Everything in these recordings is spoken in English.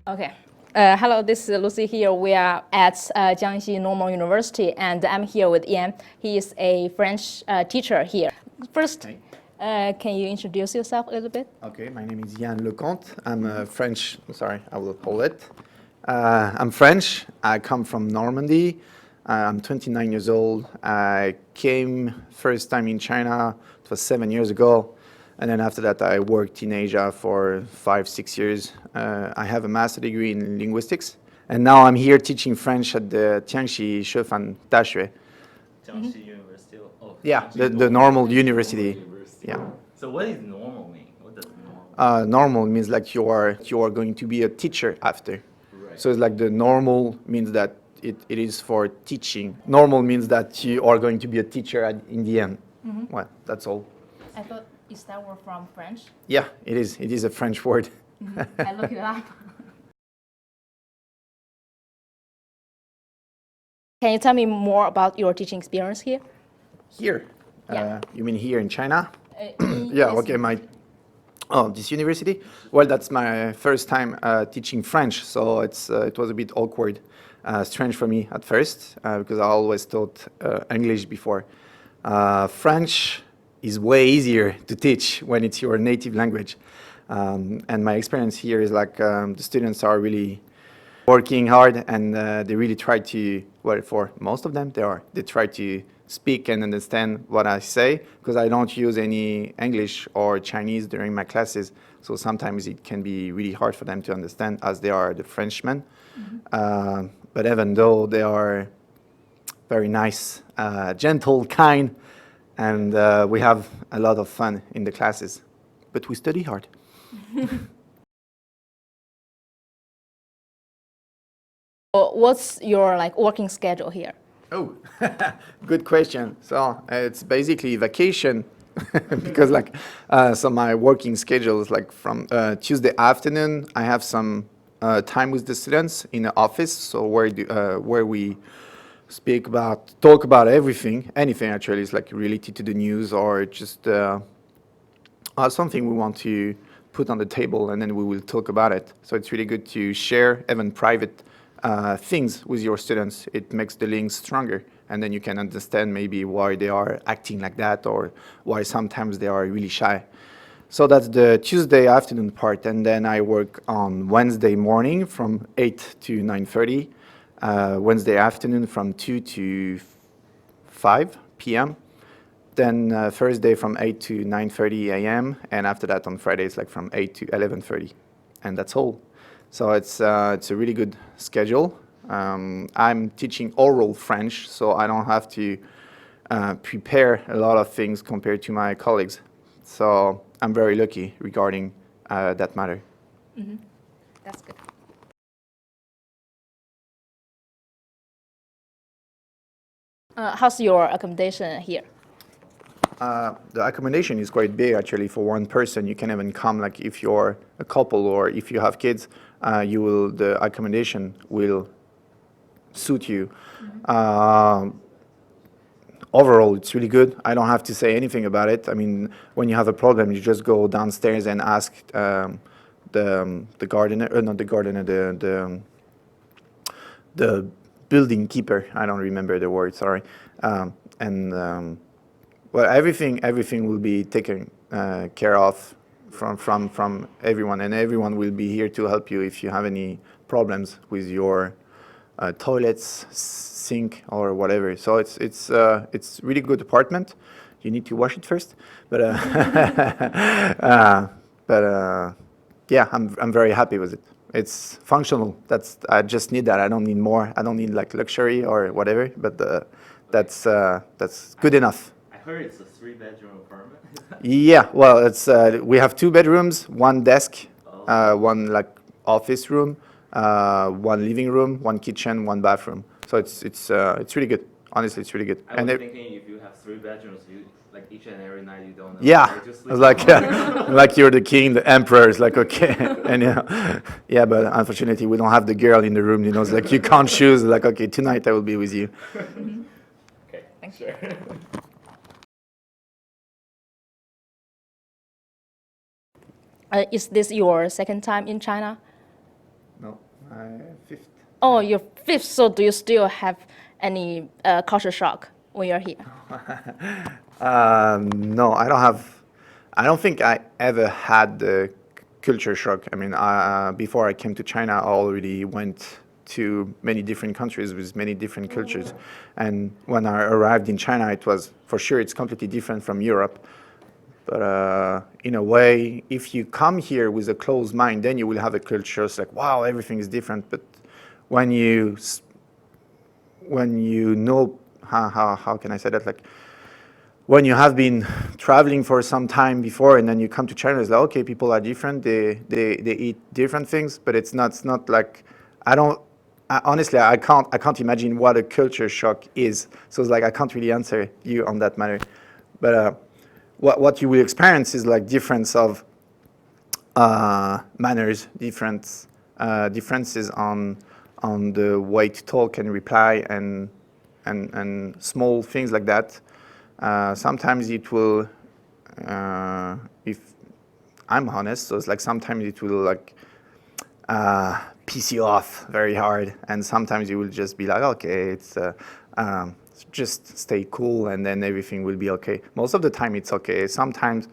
Okay. Hello, this is Lucy here. We are at Jiangxi Normal University, and I'm here with Yann. He is a French teacher here. First, can you introduce yourself a little bit? Okay, my name is Yann Lecomte. I'm French. Sorry, I will hold it. I'm French. I come from Normandy. I'm 29 years old. I came first time in China. It was 7 years ago. And then after that, I worked in Asia for 5-6 years. I have a master's degree in linguistics. And now I'm here teaching French at the Jiangxi Jiangxi University? Oh, yeah, the normal university. Yeah. So what does normal mean? What does normal Normal means like you are going to be a teacher after. Right. So it's like the normal means that it is for teaching. Normal means that you are going to be a teacher in the end. Mm-hmm. Well, that's all. I thought, is that word from French? Yeah, it is. It is a French word. Mm-hmm. I looked it up. Can you tell me more about your teaching experience here? Here? Yeah. You mean here in China? Yeah, okay. This university? Well, that's my first time teaching French, so it was a bit awkward, strange for me at first, because I always taught English before. French is way easier to teach when it's your native language. And my experience here is like the students are really working hard, and they really try to, well, for most of them, they try to speak and understand what I say, because I don't use any English or Chinese during my classes, so sometimes it can be really hard for them to understand, as they are the Frenchmen. Mm-hmm. But even though they are very nice, gentle, kind, and we have a lot of fun in the classes, but we study hard. What's your working schedule here? Oh, good question. So it's basically vacation because so my working schedule is like from Tuesday afternoon. I have some time with the students in the office, so where we talk about anything actually. Is like related to the news or just something we want to put on the table, and then we will talk about it. So it's really good to share even private things with your students. It makes the links stronger, and then you can understand maybe why they are acting like that or why sometimes they are really shy. So that's the Tuesday afternoon part, and then I work on Wednesday morning from 8 to 9:30, Wednesday afternoon from 2 to 5 p.m., then Thursday from 8 to 9:30 a.m., and after that on Fridays like from 8 to 11:30, and that's all. So it's a really good schedule. I'm teaching oral French, so I don't have to prepare a lot of things compared to my colleagues. So I'm very lucky regarding that matter. Mm-hmm. That's good. How's your accommodation here? The accommodation is quite big actually for one person. You can even come like if you're a couple or if you have kids, the accommodation will suit you. Mm-hmm. Overall, it's really good. I don't have to say anything about it. I mean, when you have a problem, you just go downstairs and ask the gardener, not the gardener, the building keeper. I don't remember the word. Sorry. Well, everything will be taken care of from everyone, and everyone will be here to help you if you have any problems with your toilets, sink, or whatever. So it's really good apartment. You need to wash it first, but yeah, I'm very happy with it. It's functional. I just need that. I don't need more. I don't need like luxury or whatever. But that's good enough. I heard it's a 3-bedroom apartment. Yeah, well, it's we have 2 bedrooms, 1 desk, one like office room, 1 living room, 1 kitchen, 1 bathroom. So it's really good. Honestly, it's really good. I was thinking if you have 3 bedrooms, you like each and every night you don't know yeah, where to sleep. it's like like you're the king, the emperor. It's like okay, and yeah, but unfortunately we don't have the girl in the room. You know, it's like you can't choose. Like okay, tonight I will be with you. Okay, sure. Is this your second time in China? No, 5th. Oh, your fifth. So do you still have any culture shock when you're here? No, I don't have. I don't think I ever had the culture shock. I mean, before I came to China, I already went to many different countries with many different cultures. And when I arrived in China, it was for sure it's completely different from Europe. But in a way, if you come here with a closed mind, then you will have a culture. It's like, wow, everything is different. But when you know, how can I say that? Like, when you have been traveling for some time before and then you come to China, it's like, okay, people are different. They eat different things, but it's not like, honestly, I can't imagine what a culture shock is. So it's like, I can't really answer you on that matter. But what you will experience is like difference of manners, differences on the way to talk and reply and small things like that. Sometimes it will, if I'm honest, so it's like sometimes it will like piss you off very hard, and sometimes you will just be like, okay, it's just stay cool, and then everything will be okay. Most of the time, it's okay. Sometimes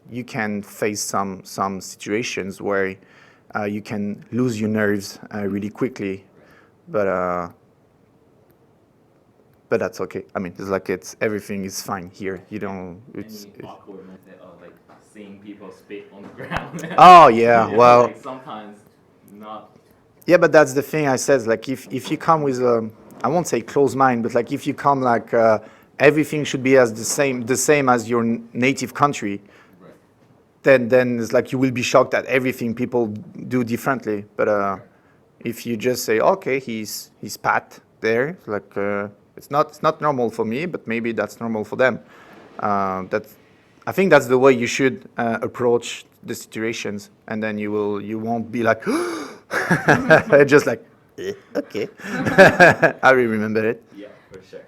you can face some situations where you can lose your nerves really quickly, but that's okay. I mean, it's like everything is fine here. You don't. It's awkwardness of like seeing people spit on the ground. Oh yeah, well. Like sometimes not. Yeah, but that's the thing I said. Like if you come with I won't say closed mind, but like if you come like everything should be as the same as your native country, right. Then it's like you will be shocked at everything people do differently. But if you just say, okay, he's pat there, like it's not normal for me, but maybe that's normal for them. I think that's the way you should approach the situations, and then you won't be like just like okay. I will remember it. Yeah, for sure.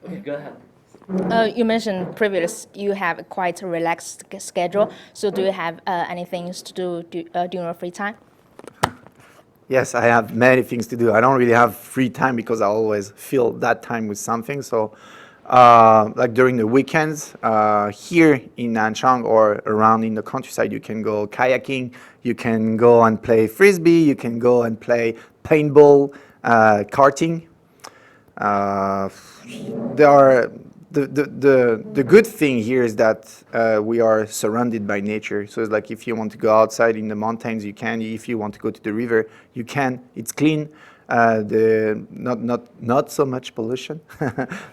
Okay, go ahead. You mentioned previous you have a quite a relaxed schedule. So do you have any things to do during your free time? Yes, I have many things to do. I don't really have free time because I always fill that time with something. So, like during the weekends, here in Nanchang or around in the countryside, you can go kayaking, you can go and play frisbee, you can go and play paintball, karting. There are the good thing here is that we are surrounded by nature. So it's like if you want to go outside in the mountains, you can. If you want to go to the river, you can. It's clean. Not so much pollution.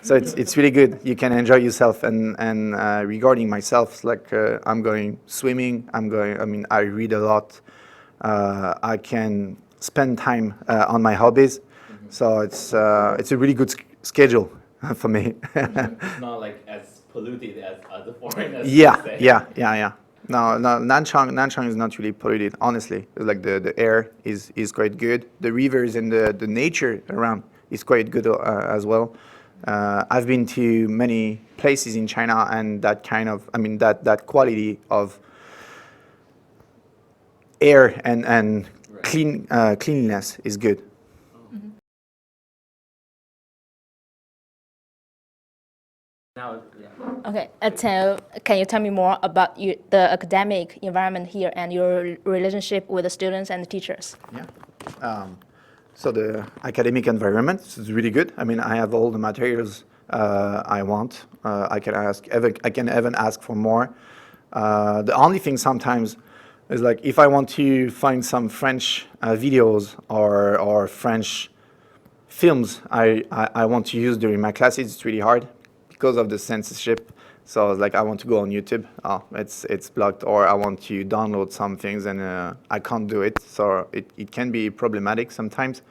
So it's really good. You can enjoy yourself. And regarding myself, it's like I'm going swimming. I mean, I read a lot. I can spend time on my hobbies. So it's a really good schedule for me. It's not like as polluted as other foreigners. Yeah. No, Nanchang is not really polluted, honestly. Like the air is quite good. The rivers and the nature around is quite good as well. I've been to many places in China, and that kind of, I mean, that quality of air and right. Cleanliness is good. Now, yeah. Okay, can you tell me more about the academic environment here and your relationship with the students and the teachers? Yeah. So the academic environment is really good. I mean, I have all the materials I want. I can even ask for more. The only thing sometimes is like if I want to find some French videos or French films I want to use during my classes. It's really hard because of the censorship. So I was like, I want to go on YouTube. Oh, it's blocked. Or I want to download some things and I can't do it. So it can be problematic sometimes.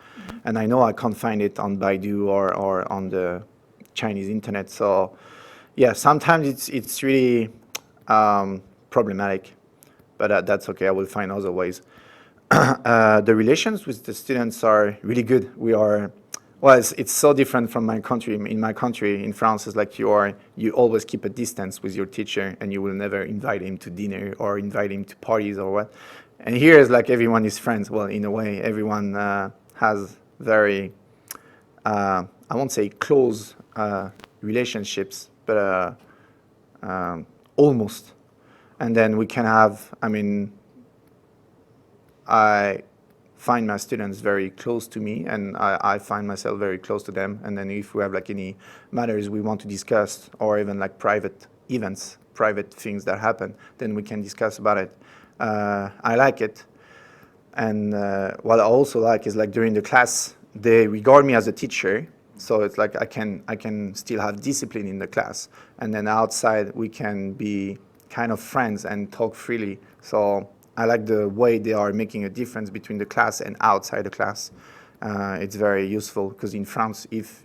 And I know I can't find it on Baidu or on the Chinese internet. So yeah, sometimes it's really problematic. But that's okay. I will find other ways. The relations with the students are really good. We are, well, it's so different from my country. In my country, in France, it's like you always keep a distance with your teacher, and you will never invite him to dinner or invite him to parties or what. And here is like everyone is friends. Well, in a way, everyone has very, I won't say close relationships, but almost. And then we can have, I mean, I find my students very close to me, and I find myself very close to them. And then if we have like any matters we want to discuss, or even like private events, private things that happen, then we can discuss about it. I like it. And what I also like is like during the class, they regard me as a teacher. So it's like I can still have discipline in the class. And then outside we can be kind of friends and talk freely. So I like the way they are making a difference between the class and outside the class. It's very useful because in France, if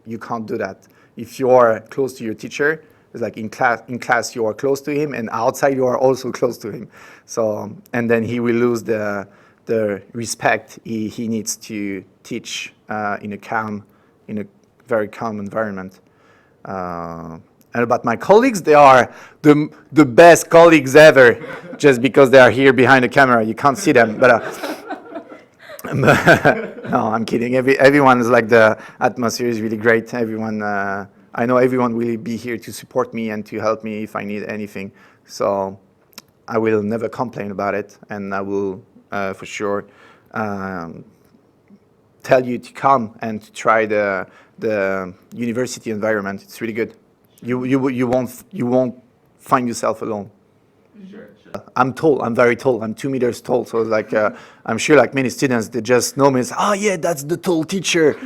you can't do that, if you are close to your teacher, it's like in class you are close to him, and outside you are also close to him. So and then he will lose the respect he needs to teach in a very calm environment. And about my colleagues, they are the best colleagues ever, just because they are here behind the camera. You can't see them, but no, I'm kidding. Everyone is like, the atmosphere is really great. Everyone, I know everyone will be here to support me and to help me if I need anything. So I will never complain about it, and I will for sure tell you to come and to try the university environment. It's really good. You won't find yourself alone. Sure. I'm tall. I'm very tall. I'm 2 meters tall. So it's like I'm sure like many students, they just know me as, oh yeah, that's the tall teacher.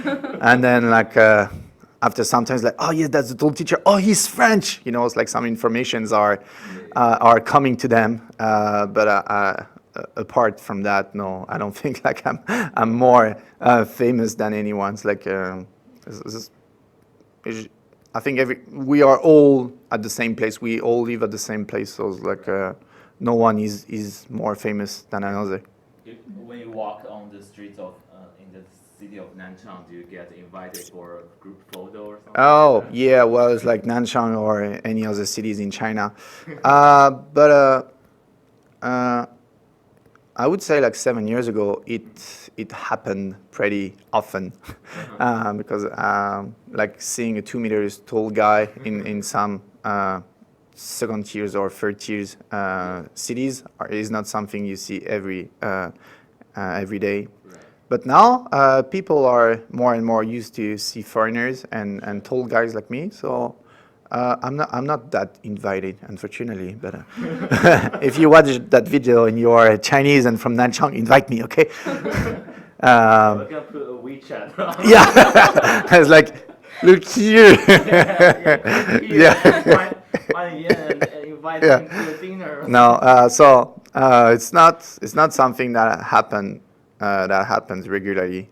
And then like after sometimes like, oh yeah, that's the tall teacher. Oh, he's French. You know, it's like some informations are coming to them. But apart from that, no, I don't think like I'm more famous than anyone. It's like I think we are all at the same place. We all live at the same place. So it's like no one is more famous than another. When you walk on the streets of in the city of Nanchang, do you get invited for a group photo or something? Oh yeah, well it's like Nanchang or any other cities in China, but I would say like 7 years ago, it happened pretty often because like seeing a 2 meters tall guy in some second tiers or third tiers cities is not something you see every day. Right. But now people are more and more used to see foreigners and tall guys like me. So I'm not that invited, unfortunately. But if you watch that video and you are Chinese and from Nanchang, invite me, okay? We're gonna put a WeChat. Yeah, I was like, look here. Yeah. Find Yann and invite him to a dinner. No, so it's not something that happens regularly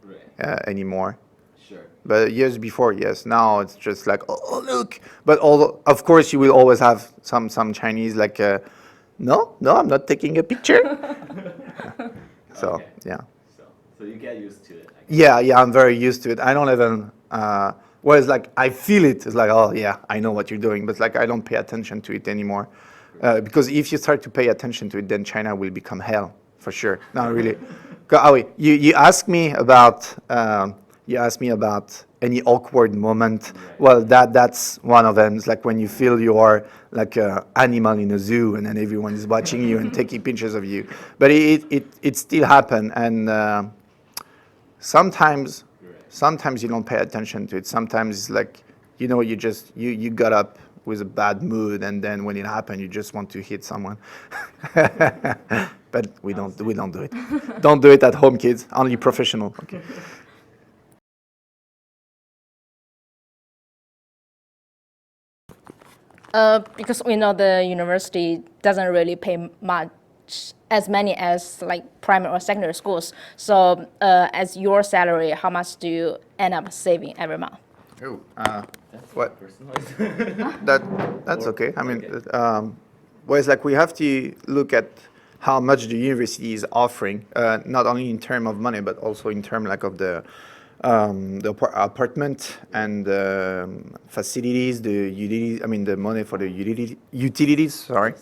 anymore. Sure. But years before, yes. Now it's just like, oh look. But of course, you will always have some Chinese like, no, I'm not taking a picture. So Okay. yeah. So you get used to it. Yeah, I'm very used to it. I don't even. Whereas like I feel it. It's like, oh yeah, I know what you're doing. But like I don't pay attention to it anymore, because if you start to pay attention to it, then China will become hell for sure. No, really. You asked me about. You asked me about any awkward moment. Right. Well, that's one of them. It's like when you feel you are like an animal in a zoo, and then everyone is watching you and taking pictures of you. But it still happens, and sometimes you don't pay attention to it. Sometimes it's like, you got up with a bad mood, and then when it happened, you just want to hit someone. But we don't do it. Don't do it at home, kids. Only professional. Okay. Because we know the university doesn't really pay much as many as like primary or secondary schools. So as your salary, how much do you end up saving every month? Oh, That's what? personalized. That's Or- okay. I mean, okay. well, it's like we have to look at how much the university is offering, not only in terms of money, but also in terms like of the apartment and facilities, the utilities. I mean, the money for the utilities. Sorry.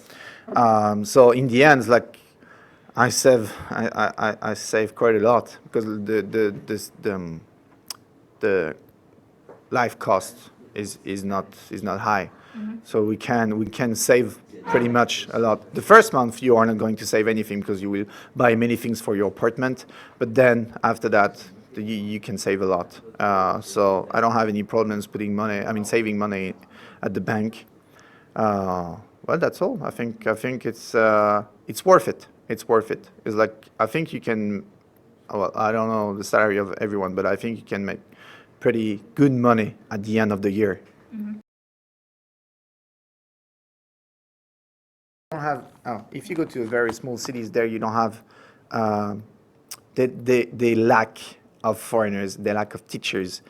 So in the end, it's like I save quite a lot because the life cost is not high. So we can save pretty much a lot. The first month you are not going to save anything because you will buy many things for your apartment, but then after that you can save a lot. So I don't have any problems saving money at the bank. Well, that's all. I think it's worth it. It's worth it. It's like I think you can. Well, I don't know the salary of everyone, but I think you can make pretty good money at the end of the year. Don't have. Oh, if you go to very small cities, there you don't have. They lack of foreigners. They lack of teachers,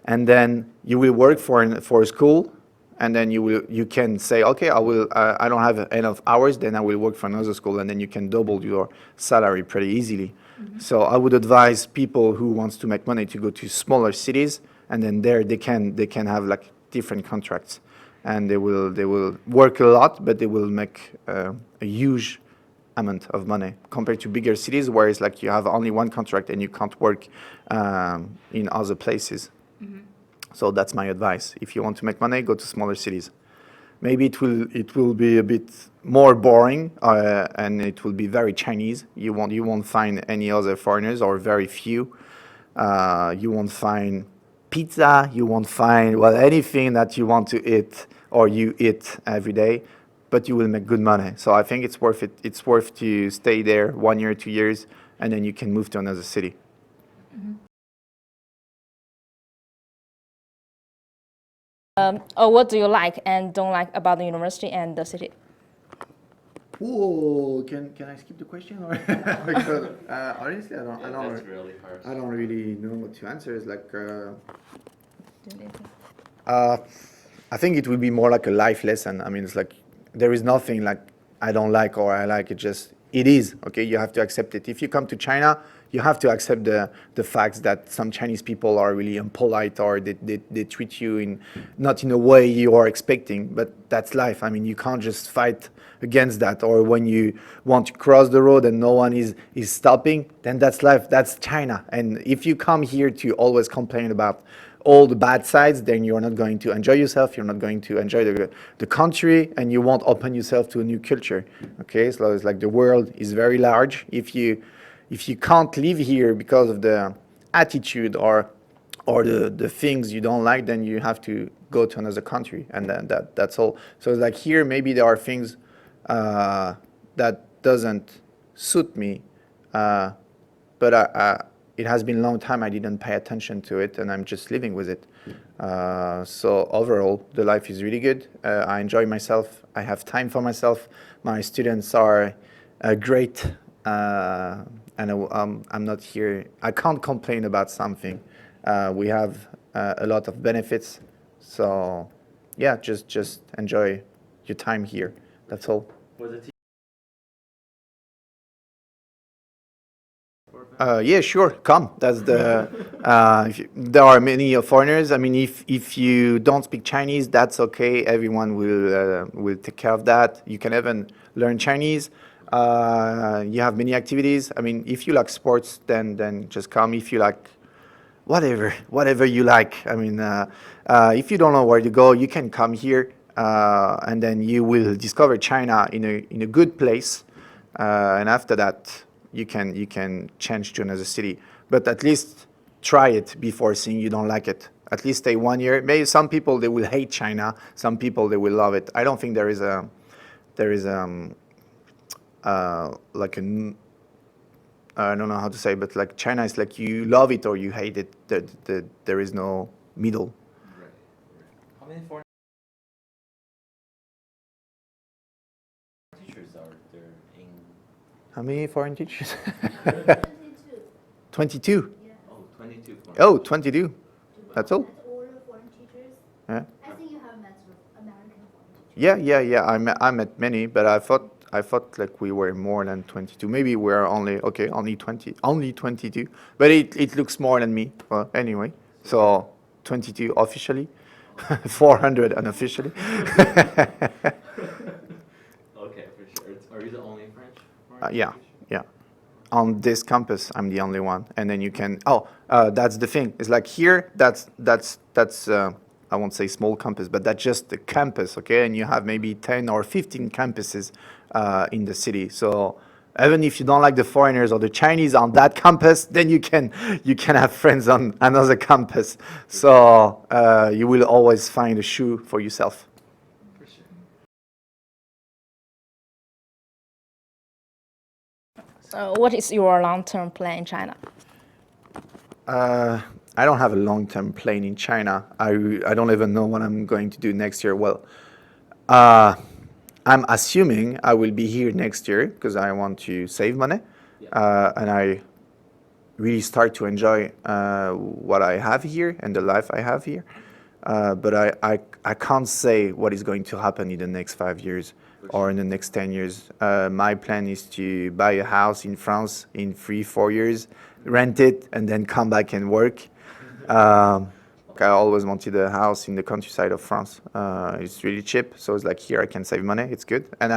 and then you will work for a school, and then you can say, okay, I don't have enough hours, then I will work for another school, and then you can double your salary pretty easily. So I would advise people who wants to make money to go to smaller cities, and then there they can have like different contracts, and they will work a lot, but they will make a huge amount of money compared to bigger cities where it's like you have only one contract and you can't work in other places. So that's my advice. If you want to make money, go to smaller cities. Maybe it will be a bit more boring and it will be very Chinese. You won't find any other foreigners or very few. You won't find pizza. You won't find anything that you want to eat or you eat every day, but you will make good money. So I think it's worth it. It's worth to stay there 1 year, 2 years, and then you can move to another city. What do you like and don't like about the university and the city? Oh, can I skip the question or because honestly That's really hard. I don't really know what to answer. It's like I think it will be more like a life lesson. I mean, it's like there is nothing like I don't like or I like. It is okay. You have to accept it. If you come to China, you have to accept the facts that some Chinese people are really impolite or they treat you not in a way you are expecting. But that's life. I mean, you can't just fight against that. Or when you want to cross the road and no one is stopping, then that's life. That's China. And if you come here to always complain about all the bad sides, then you're not going to enjoy yourself, you're not going to enjoy the country, and you won't open yourself to a new culture. Okay, so it's like the world is very large. If you can't live here because of the attitude or the things you don't like, then you have to go to another country, and then that's all. So it's like here, maybe there are things that doesn't suit me, but it has been a long time I didn't pay attention to it, and I'm just living with it. So overall, the life is really good. I enjoy myself. I have time for myself. My students are great, and I'm not here. I can't complain about something. We have a lot of benefits. So yeah, just enjoy your time here. That's all. For the Yeah, sure. Come. That's the. There are many foreigners. I mean, if you don't speak Chinese, that's okay. Everyone will take care of that. You can even learn Chinese. You have many activities. I mean, if you like sports, then just come. If you like whatever you like. I mean, if you don't know where to go, you can come here, and then you will discover China in a good place. And after that, you can change to another city. But at least try it before saying you don't like it. At least stay 1 year. Maybe some people they will hate China. Some people they will love it. I don't think there is like a I don't know how to say, but like China is like you love it or you hate it. There is no middle. Right. How many foreigners? are there in? How many foreign teachers? 22. 22. Yeah. Oh, 22 foreign Oh, teachers. 22. That's all? That's all the foreign teachers. Yeah. I think you have met American foreign teachers. Yeah. I met many, but I thought like we were more than 22. Maybe we're only 22. But it looks more than me. Well, anyway, so 22 officially, 400 unofficially. Okay, for sure. Are you the only French foreign Yeah, teacher? yeah. On this campus, I'm the only one, and then you can. That's the thing. It's like here. That's. I won't say small campus, but that's just the campus, okay? And you have maybe 10 or 15 campuses in the city. So even if you don't like the foreigners or the Chinese on that campus, then you can have friends on another campus. So you will always find a shoe for yourself. For sure. What is your long-term plan in China? I don't have a long-term plan in China. I don't even know what I'm going to do next year. Well, I'm assuming I will be here next year because I want to save money, and I really start to enjoy what I have here and the life I have here. But I can't say what is going to happen in the next 5 years or in the next 10 years. My plan is to buy a house in France in 3-4 years, rent it, and then come back and work. I always wanted a house in the countryside of France. It's really cheap, so it's like here I can save money. It's good, and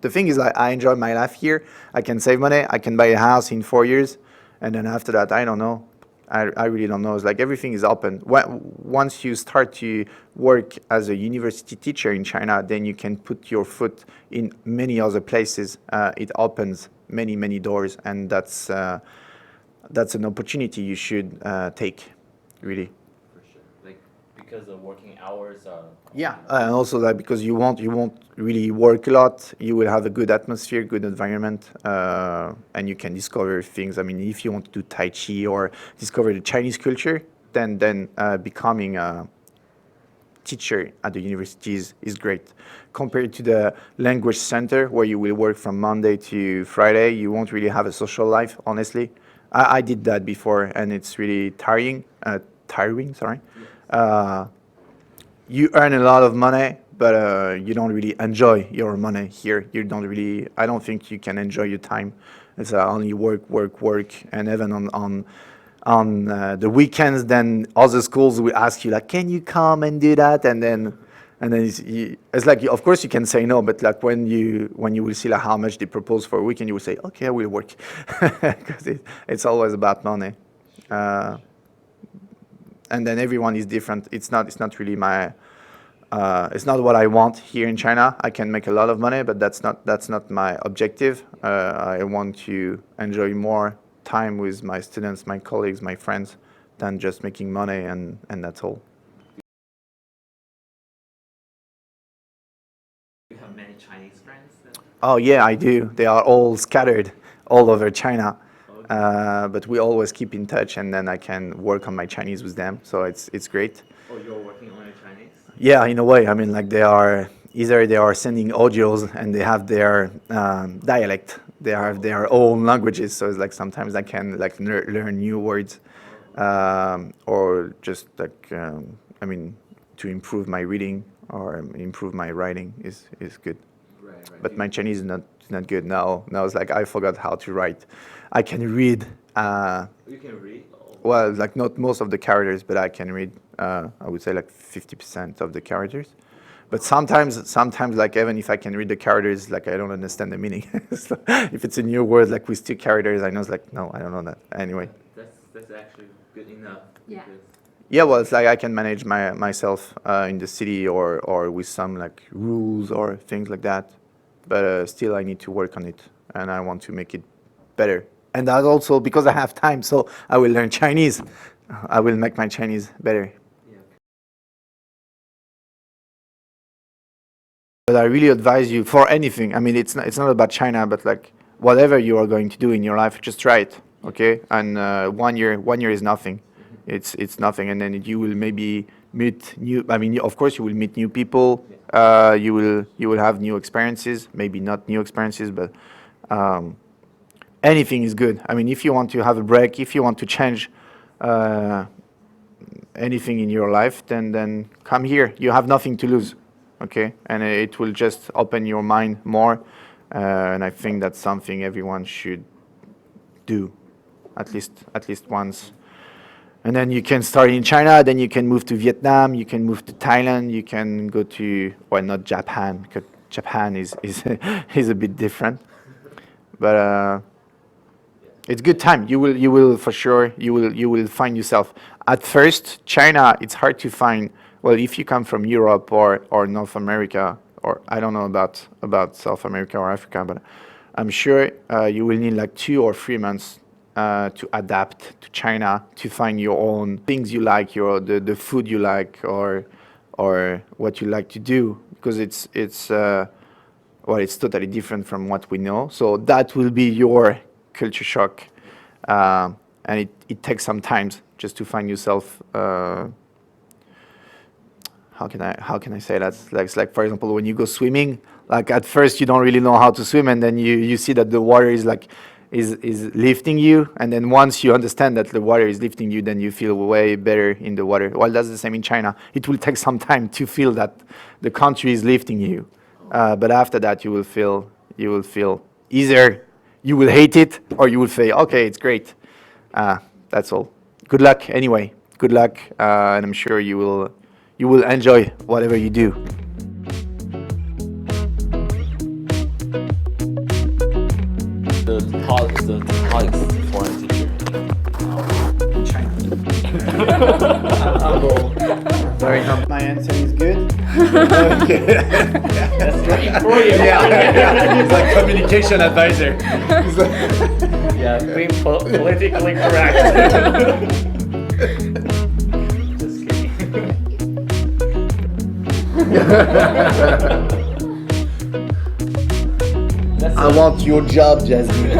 the thing is, I enjoy my life here. I can save money. I can buy a house in 4 years, and then after that, I don't know. I really don't know. It's like everything is open. Once you start to work as a university teacher in China, then you can put your foot in many other places. It opens many doors, and that's an opportunity you should take, really. For sure. Like, because the working hours are. Yeah, and also that because you won't really work a lot. You will have a good atmosphere, good environment, and you can discover things. I mean, if you want to do Tai Chi or discover the Chinese culture, then becoming a teacher at the universities is great. Compared to the language center where you will work from Monday to Friday, you won't really have a social life, honestly. I did that before, and it's really tiring. Sorry. You earn a lot of money, but you don't really enjoy your money here. You don't really. I don't think you can enjoy your time. It's only work, and even on the weekends, then other schools will ask you like, "Can you come and do that?" And then it's like, of course you can say no, but like when you will see like how much they propose for a weekend, you will say, "Okay, I will work," because it's always about money. And then everyone is different. It's not really it's not what I want here in China. I can make a lot of money, but that's not my objective. I want to enjoy more time with my students, my colleagues, my friends, than just making money, and that's all. You have many Chinese friends then? Oh yeah, I do. They are all scattered all over China. Okay. But we always keep in touch, and then I can work on my Chinese with them. So it's great. Oh, you're working on your Chinese? Yeah, in a way. I mean, like they are sending audios and they have their dialect. They have their own languages. So it's like sometimes I can like learn new words, or just like to improve my reading or improve my writing is good. Right. But my Chinese is not good now. Now it's like I forgot how to write. I can read. You can read? Oh. Well, like not most of the characters, but I can read. I would say like 50% of the characters. But sometimes, like even if I can read the characters, like I don't understand the meaning. So if it's a new word, like with 2 characters, I know it's like no, I don't know that. Anyway. That's actually good enough. Yeah. because- Yeah, well, it's like I can manage myself in the city or with some like rules or things like that. But still, I need to work on it, and I want to make it better. And that's also because I have time, so I will learn Chinese. I will make my Chinese better. Yeah. But I really advise you for anything. I mean, it's not about China, but like whatever you are going to do in your life, just try it, okay? And 1 year is nothing. It's nothing, and then you will maybe meet new. I mean, of course, you will meet new people. You will have new experiences. Maybe not new experiences, but anything is good. I mean, if you want to have a break, if you want to change anything in your life, then come here. You have nothing to lose, okay? And it will just open your mind more. And I think that's something everyone should do, at least once. And then you can start in China, then you can move to Vietnam, you can move to Thailand, you can go to, well, not Japan, because Japan is is a bit different. But it's good time. You will for sure, you will find yourself. At first, China, it's hard to find, well, if you come from Europe or North America, or I don't know about South America or Africa, but I'm sure you will need like 2 or 3 months to adapt to China, to find your own things you like, the food you like, or what you like to do, because it's totally different from what we know. So that will be your culture shock, and it takes some time just to find yourself. How can I say that? Like for example, when you go swimming, like at first you don't really know how to swim, and then you see that the water is lifting you, and then once you understand that the water is lifting you, then you feel way better in the water. Well, that's the same in China. It will take some time to feel that the country is lifting you, but after that you will feel either you will hate it or you will say, okay, it's great. That's all. Good luck anyway. Good luck, and I'm sure you will enjoy whatever you do. The hottest foreign teacher In China. Very humble. My answer is good. Yeah. He's like communication advisor. He's like yeah, being politically correct. Just kidding. I want your job, Jasmine.